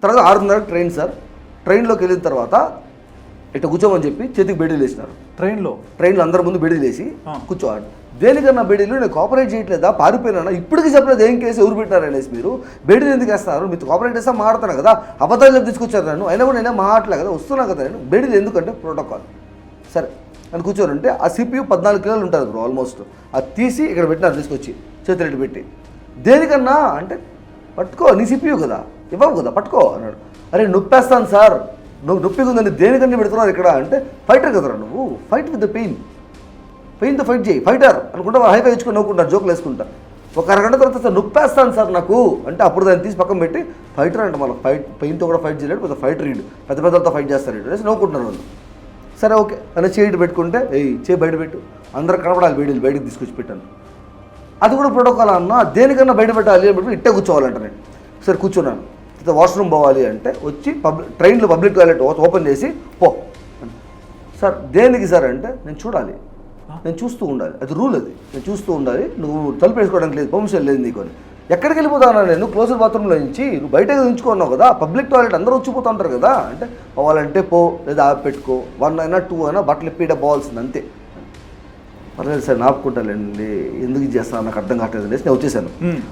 తర్వాత 6:30 train sir. ట్రైన్లోకి వెళ్ళిన తర్వాత ఇట్లా కూర్చోమని చెప్పి చేతికి బెడీలు వేసినారు. ట్రైన్లో అందరి ముందు బెడీలు వేసి కూర్చోవాలి. దేనికన్నా బెడీలు నేను కోఆపరేట్ చేయట్లేదా, పారిపోయినా ఇప్పటికీ చెప్పలేదు ఏం కేసు ఎవరు పెట్టారు అనేసి మీరు బెడీలు ఎందుకు వేస్తున్నారు? మీతో కోఆపరేట్ చేస్తా మాట్లాడుతాను కదా, అబద్ధాలు చెప్పి తీసుకొచ్చారు నన్ను, అయినా కూడా నేనే మాట్లాడలే కదా, వస్తున్నా కదా నేను. బెడీలు ఎందుకంటే ప్రోటోకాల్. సరే అని కూర్చోనంటే ఆ CPU 14 కిలోలు ఉంటుంది బ్రో ఆల్మోస్ట్. అది తీసి ఇక్కడ పెట్టినారు తీసుకొచ్చి చేతులెట్టు పెట్టి. దేనికన్నా అంటే పట్టుకో నీ CPU కదా, ఇవ్వవు కదా, పట్టుకో అన్నాడు. అరే నొప్పేస్తాను సార్, నువ్వు నొప్పిగా ఉందండి, దేనికన్నా పెడుతున్నారు ఇక్కడ అంటే ఫైటర్ కదరా నువ్వు, ఫైట్ విత్ ద పెయిన్తో ఫైట్ చేయి, ఫైటర్ అనుకుంటా హైఫై ఇచ్చుకొని నవ్వుకుంటారు, జోకులు వేసుకుంటారు. ఒక అరగంట తర్వాత సార్ నొప్పేస్తాను సార్ నాకు అంటే అప్పుడు దాన్ని తీసి పక్కన పెట్టి ఫైటర్ అంటే మళ్ళీ పెయిన్తో కూడా ఫైట్ చేయలేడు, పెద్ద ఫైటర్ రీడ్, పెద్ద పెద్దలతో ఫైట్ చేస్తారు అనేసి నవ్వుకుంటున్నారు వాళ్ళు. సరే ఓకే అని చేయి పెట్టుకుంటే చేయి బయట పెట్టు, అందరూ కనపడాలి, వేడిలు బయటకు తీసుకొచ్చి పెట్టాను. అది కూడా ప్రోటోకాల్ అన్న, దేనికన్నా బయట పెట్టాలి అని పెట్టి ఇట్టే కూర్చోవాలంట నేను. సరే కూర్చున్నాను. వాష్రూమ్ పోవాలి అంటే వచ్చి ట్రైన్లో పబ్లిక్ టాయిలెట్ ఓపెన్ చేసి పో. సార్ దేనికి సార్ అంటే నేను చూడాలి, నేను చూస్తూ ఉండాలి, అది రూల్, అది నేను చూస్తూ ఉండాలి, నువ్వు తలుపు వేసుకోవడానికి లేదు, పర్మిషన్ లేదు నీకు అని. ఎక్కడికి వెళ్ళిపోతాను నేను, క్లోజర్ బాత్రూంలో నుంచి నువ్వు బయటకు ఉంచుకున్నావు కదా, పబ్లిక్ టాయిలెట్ అందరూ వచ్చిపోతూ ఉంటారు కదా అంటే పోవాలంటే పో, లేదా ఆపి పెట్టుకో, 1 అయినా 2 అయినా బట్టలు ఇప్పిడ పోవాల్సింది అంతే. పర్లేదు సార్ నాపుకుంటానండి, ఎందుకు చేస్తాను నాకు అర్థం కావట్లేదు అనేసి నేను వచ్చేసాను.